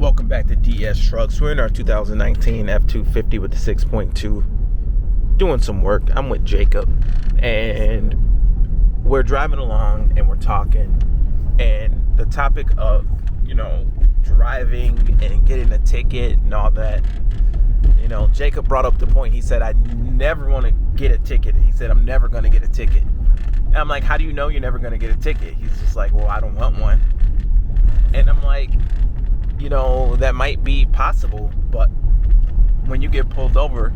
Welcome back to DS Trucks. We're in our 2019 F-250 with the 6.2, doing some work. I'm with Jacob, and we're driving along, and we're talking, and the topic of, driving and getting a ticket and all that, Jacob brought up the point. He said, I never want to get a ticket. He said, I'm never going to get a ticket. And I'm like, how do you know you're never going to get a ticket? He's just like, well, I don't want one. And I'm like, that might be possible, but when you get pulled over,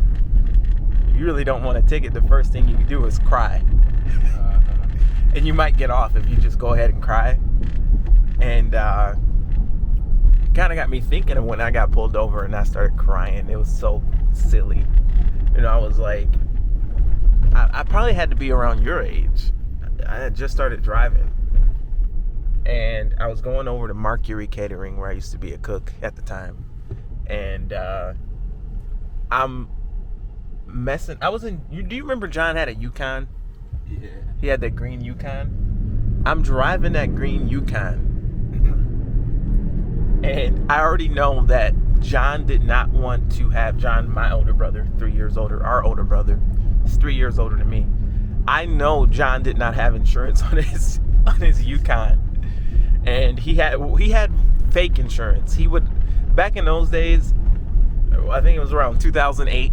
you really don't want a ticket. The first thing you do is cry. And you might get off if you just go ahead and cry. And kind of got me thinking of when I got pulled over and I started crying. It was so silly. I was like, I probably had to be around your age. I had just started driving. And I was going over to Mercury Catering, where I used to be a cook at the time. And I'm messing. Do you remember John had a Yukon? Yeah. He had that green Yukon. I'm driving that green Yukon. And I already know that John did not want to have my older brother, 3 years older, our older brother. He's 3 years older than me. I know John did not have insurance on his Yukon. And he had fake insurance. He would, back in those days, I think it was around 2008.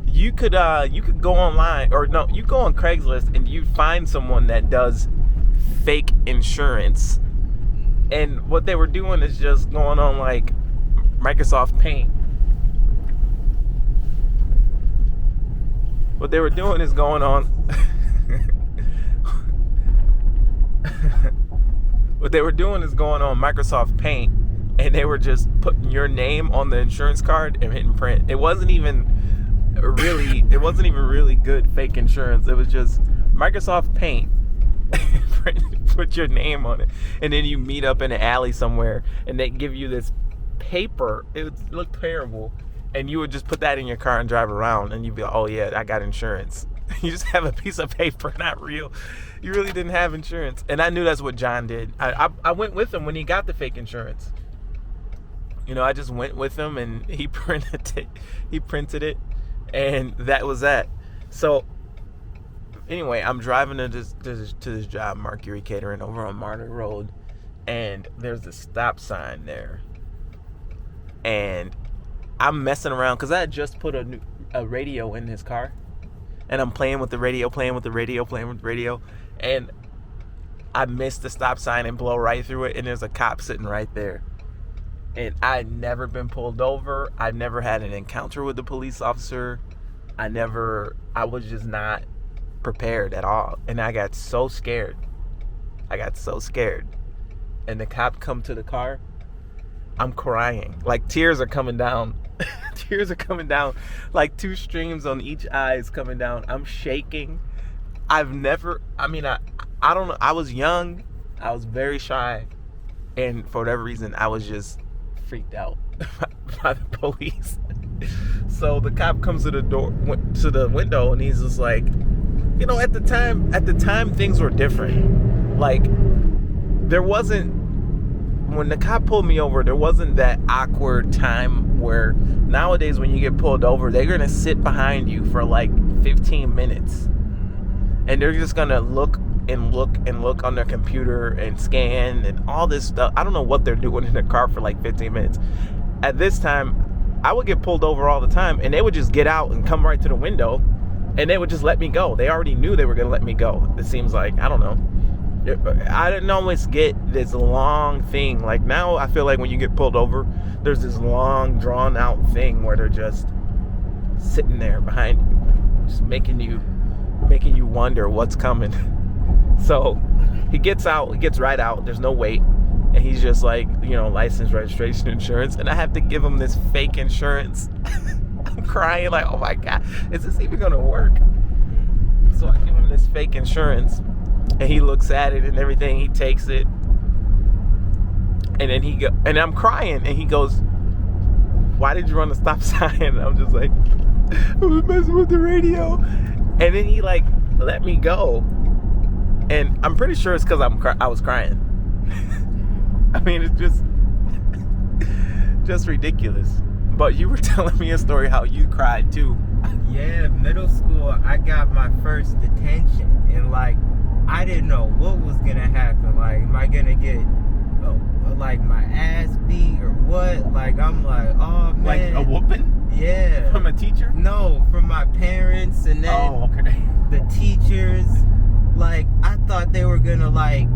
You could go online, or no, you go on Craigslist and you find someone that does fake insurance. And what they were doing is just going on like Microsoft Paint. What they were doing is going on. What they were doing is going on Microsoft Paint, and they were just putting your name on the insurance card and hitting print. It wasn't even really good fake insurance. It was just Microsoft Paint. Put your name on it, and then you meet up in an alley somewhere, and they give you this paper. It looked terrible, and you would just put that in your car and drive around, and you'd be like, oh yeah, I got insurance. You just have a piece of paper, not real. You really didn't have insurance. And I knew that's what John did. I went with him when he got the fake insurance. I just went with him, and he printed it, and that was that. So anyway, I'm driving to this job, Mercury Catering, over on Martyr Road, and there's a stop sign there. And I'm messing around because I had just put a radio in his car. And I'm playing with the radio, and I missed the stop sign and blow right through it, and there's a cop sitting right there. And I'd never been pulled over. I never had an encounter with a police officer. I was just not prepared at all. And I got so scared. And the cop come to the car. I'm crying. Like, tears are coming down. Like 2 streams on each eye is coming down. I'm shaking. I don't know. I was young. I was very shy. And for whatever reason, I was just freaked out by the police. So the cop comes to the window, and he's just like, at the time things were different. Like, when the cop pulled me over, there wasn't that awkward time where nowadays when you get pulled over, they're going to sit behind you for like 15 minutes. And they're just going to look on their computer and scan and all this stuff. I don't know what they're doing in the car for like 15 minutes. At this time, I would get pulled over all the time, and they would just get out and come right to the window, and they would just let me go. They already knew they were going to let me go. It seems like, I don't know. I didn't always get this long thing. Like, now I feel like when you get pulled over, there's this long drawn out thing where they're just sitting there behind you, just making you wonder what's coming. So he gets right out. There's no wait. And he's just like, license, registration, insurance. And I have to give him this fake insurance. I'm crying like, oh my God, is this even going to work? So I give him this fake insurance. And he looks at it and everything. He takes it, and then and I'm crying. And he goes, "Why did you run the stop sign?" And I'm just like, "I was messing with the radio." And then he like let me go, and I'm pretty sure it's because I was crying. I mean, it's just just ridiculous. But you were telling me a story how you cried too. Yeah, middle school, I got my first detention, and like, I didn't know what was gonna happen. Like, am I gonna get like my ass beat or what? Like, I'm like, oh man, Like a whooping? Yeah. From a teacher? No, from my parents, and then the teachers. Like, I thought they were gonna like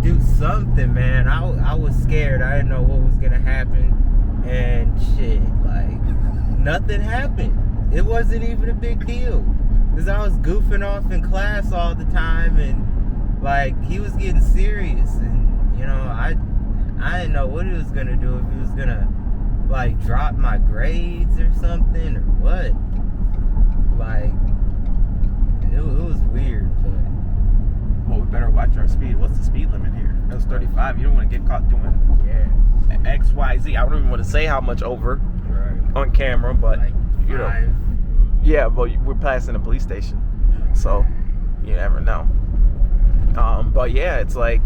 do something, man. I was scared. I didn't know what was gonna happen, and shit, like, nothing happened. It wasn't even a big deal, because I was goofing off in class all the time, and like, he was getting serious, and you know, I didn't know what he was gonna do, if he was gonna like drop my grades or something, or what. Like, it was weird, but well, we better watch our speed. What's the speed limit here? That's 35. You don't want to get caught doing X, Y, Z. I don't even want to say how much over on camera, but like you know, yeah, but we're passing a police station, so you never know. But yeah, it's like,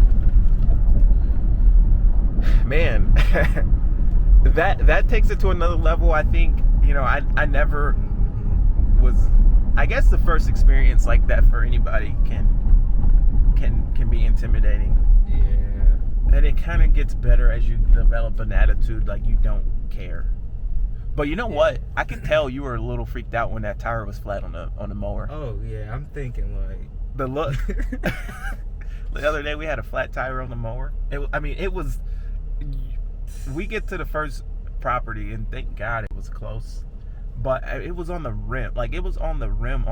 man, that takes it to another level. I think, you know, I never was. I guess the first experience like that for anybody can be intimidating. Yeah. And it kind of gets better as you develop an attitude like you don't care. But you know what? I could tell you were a little freaked out when that tire was flat on the mower. Oh yeah, I'm thinking like the look. The other day we had a flat tire on the mower. It was. We get to the first property and thank God it was close, but it was on the rim. Like, it was on the rim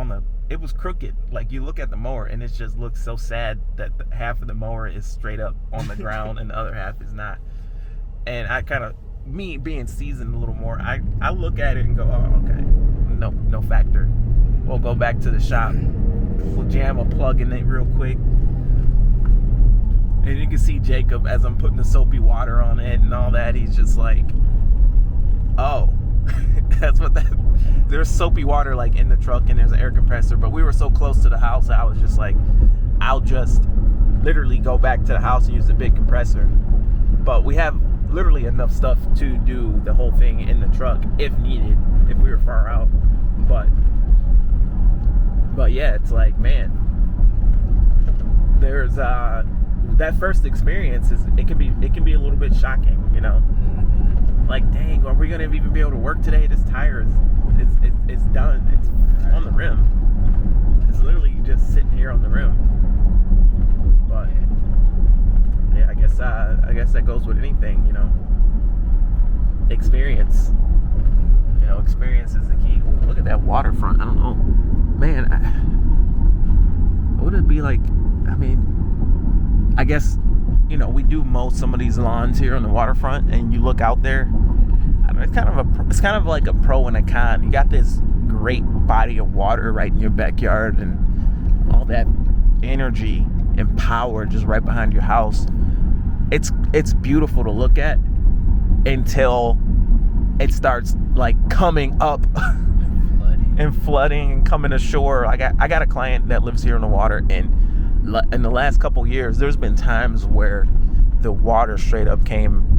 it was crooked. Like, you look at the mower and it just looks so sad that half of the mower is straight up on the ground and the other half is not. And I kind of, me being seasoned a little more, I look at it and go, oh, okay, no factor. We'll go back to the shop. We'll jam a plug in it real quick. And you can see Jacob as I'm putting the soapy water on it and all that. He's just like, oh, that's what that. There's soapy water like in the truck and there's an air compressor. But we were so close to the house, I was just like, I'll just literally go back to the house and use the big compressor. But we have literally enough stuff to do the whole thing in the truck if needed, if we were far out. But yeah, it's like, man, there's that first experience it can be a little bit shocking, you know. Like, dang, are we gonna even be able to work today? This tire is done. It's on the rim. It's literally just sitting here on the rim. But yeah, I guess that goes with anything, you know. Experience. You know, experience is the key. Ooh, look at that waterfront. I don't know, man. What would it be like? I mean, I guess, you know, we do mow some of these lawns here on the waterfront, and you look out there. It's kind of like a pro and a con. You got this great body of water right in your backyard, and all that energy and power just right behind your house. It's beautiful to look at until it starts like coming up and flooding and coming ashore. I got a client that lives here on the water, and in the last couple years, there's been times where the water straight up came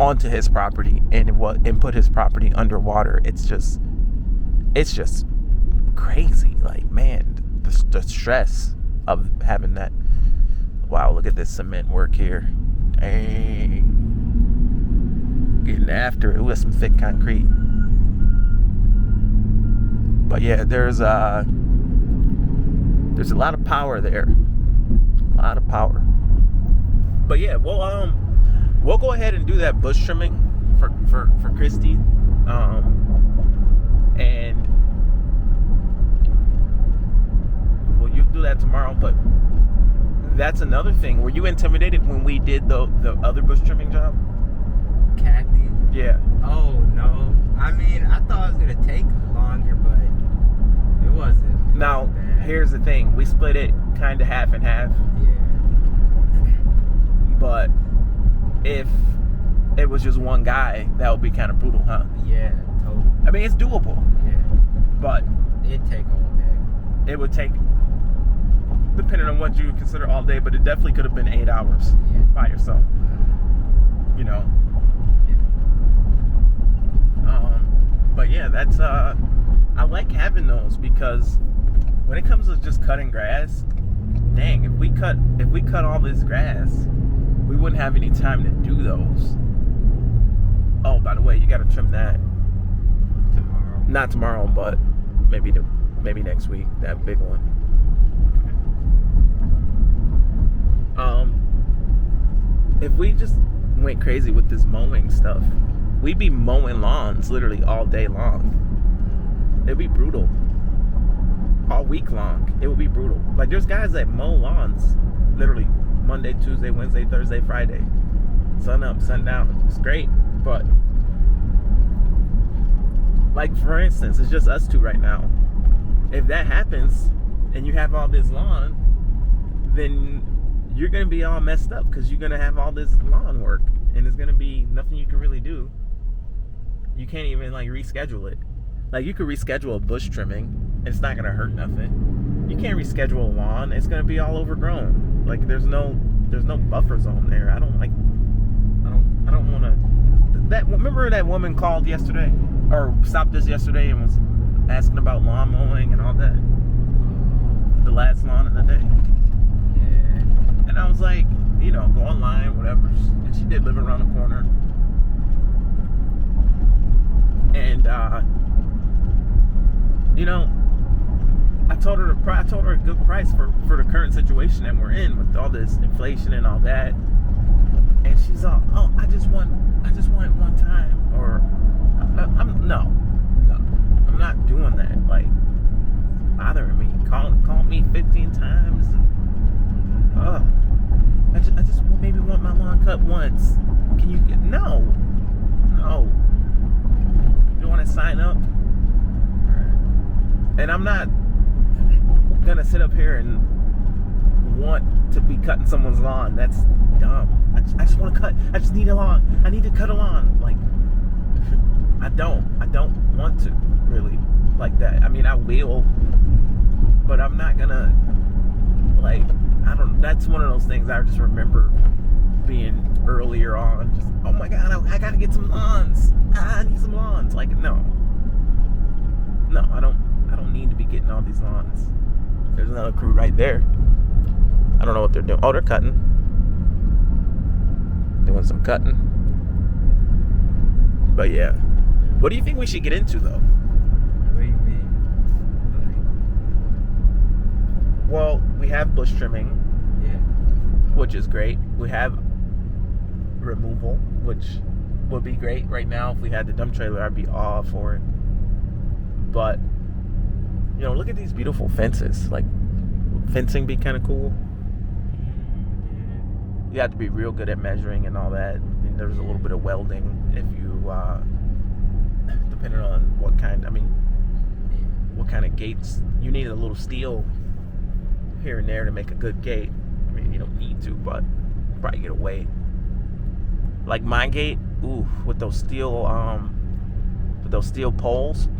onto his property and put his property underwater. It's just crazy. Like, man, the stress of having that. Wow, look at this cement work here. Dang. Getting after it with some thick concrete. But yeah, there's a lot of power there. A lot of power. But yeah, we'll go ahead and do that bush trimming for Christy. And well, you do that tomorrow. But that's another thing. Were you intimidated when we did the other bush trimming job? Kathy? Yeah. Oh no. I mean, I thought it was gonna take longer, but it wasn't. Now, here's the thing. We split it kind of half and half. Yeah. But if it was just one guy, that would be kind of brutal, huh? Yeah, totally. I mean, it's doable. Yeah. But it'd take all day. It would take, depending on what you would consider all day, but it definitely could have been 8 hours by yourself. You know? Yeah. That's I like having those because when it comes to just cutting grass, dang, if we cut all this grass, we wouldn't have any time to do those. Oh, by the way, you got to trim that Tomorrow. not tomorrow, but maybe next week, that big one. If we just went crazy with this mowing stuff, we'd be mowing lawns literally all day long. It'd be brutal. All week long, it would be brutal. Like, there's guys that mow lawns literally Monday, Tuesday, Wednesday, Thursday, Friday, sun up, sun down. It's great, but like, for instance, it's just us two right now. If that happens and you have all this lawn, then you're gonna be all messed up because you're gonna have all this lawn work and there's gonna be nothing you can really do. You can't even like reschedule it. Like, you could reschedule a bush trimming and it's not gonna hurt nothing. You can't reschedule a lawn, it's gonna be all overgrown. Like, there's no buffer zone there. I don't wanna remember that woman called yesterday or stopped us yesterday and was asking about lawn mowing and all that? The last lawn of the day. And I was like, go online, whatever. And she did live around the corner. And, I told her a good price for the current situation that we're in with all this inflation and all that. And she's all, oh, I just want it one time. Or, no, I'm not doing that. Like, bothering me. Call me 15 times. I just maybe want my lawn cut once. Can you get no? You want to sign up? And I'm not gonna sit up here and want to be cutting someone's lawn. That's dumb. I just want to cut. I just need a lawn. I need to cut a lawn. Like, I don't want to really like that. I mean, I will, but I'm not gonna like. That's one of those things I just remember being earlier on. Just, oh my God, I gotta get some lawns. I need some lawns. Like, no, I don't need to be getting all these lawns. There's another crew right there. I don't know what they're doing. Oh, they're cutting. Doing some cutting. But yeah. What do you think we should get into, though? What do you mean? Well, we have bush trimming, which is great. We have removal, which would be great right now. If we had the dump trailer, I'd be all for it. But, look at these beautiful fences. Like, fencing be kind of cool. You have to be real good at measuring and all that. And there's a little bit of welding if you, depending on what kind of gates. You need a little steel here and there to make a good gate. I mean, you don't need to, but probably get away. Like my gate, with those steel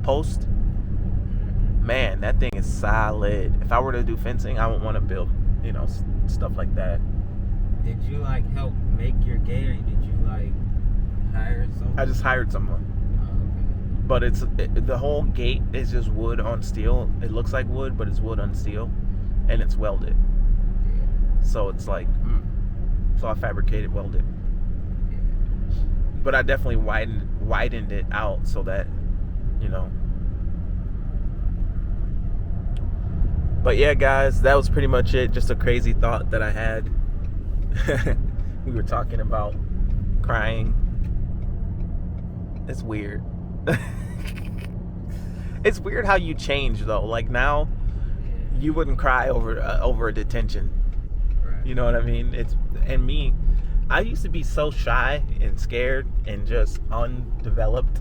posts. Man, that thing is solid. If I were to do fencing, I would want to build, stuff like that. Did you help make your gate, or did you hire someone? I just hired someone. Oh, okay. But the whole gate is just wood on steel. It looks like wood, but it's wood on steel, and it's welded. Yeah. So it's like, so I fabricated, welded. Yeah. But I definitely widened it out so that, But yeah, guys, that was pretty much it. Just a crazy thought that I had. We were talking about crying. It's weird. It's weird how you change, though. Like, now, you wouldn't cry over a detention. Right. You know what I mean? I used to be so shy and scared and just undeveloped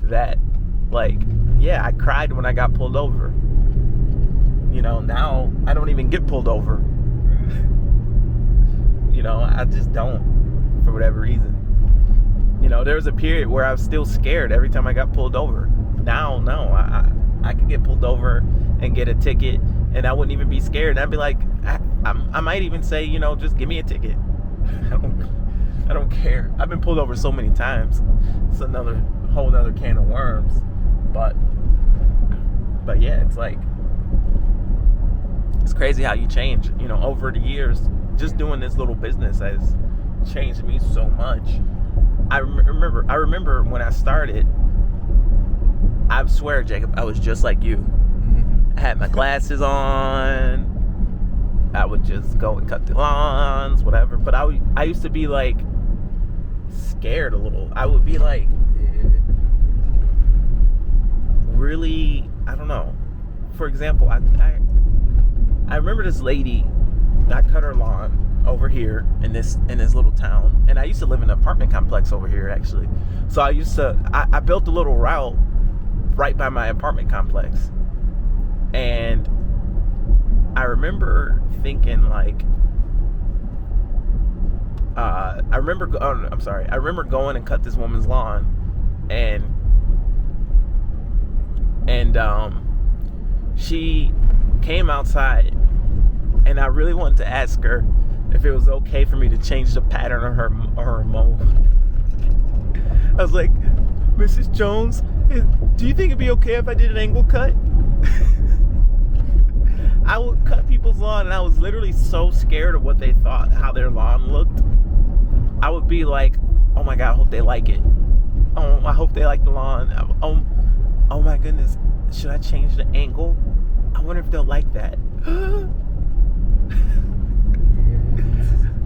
that, I cried when I got pulled over. Now I don't even get pulled over. I just don't, for whatever reason. There was a period where I was still scared every time I got pulled over. Now, no, I could get pulled over and get a ticket, and I wouldn't even be scared. And I'd be like, I might even say, just give me a ticket. I don't care. I've been pulled over so many times. It's whole nother can of worms. But yeah, it's like, it's crazy how you change, you know, over the years. Just doing this little business has changed me so much. I remember when I started, I swear, Jacob, I was just like you. I had my glasses on. I would just go and cut the lawns, whatever. But I used to be like scared a little. I would be like really, I don't know. For example, I remember this lady. I cut her lawn over here in this little town, and I used to live in an apartment complex over here actually. So I built a little route right by my apartment complex, and I remember thinking like, I remember going and cut this woman's lawn, and she came outside, and I really wanted to ask her if it was okay for me to change the pattern of her mow. I was like, Mrs. Jones, do you think it'd be okay if I did an angle cut? I would cut people's lawn, and I was literally so scared of what they thought, how their lawn looked. I would be like, oh my God, I hope they like it. Oh, I hope they like the lawn. Oh my goodness, should I change the angle? I wonder if they'll like that.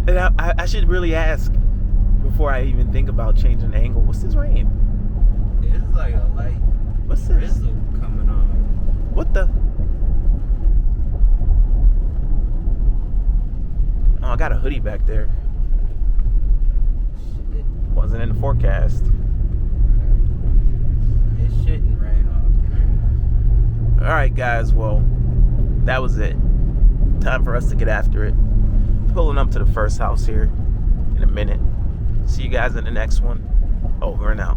And I should really ask before I even think about changing the angle. What's this rain? It's like a light. What's this? Drizzle coming on. What the? Oh, I got a hoodie back there. Shit. Wasn't in the forecast. It shouldn't rain off. All right, guys. Well, that was it. Time for us to get after it. Pulling up to the first house here in a minute. See you guys in the next one. Over and out.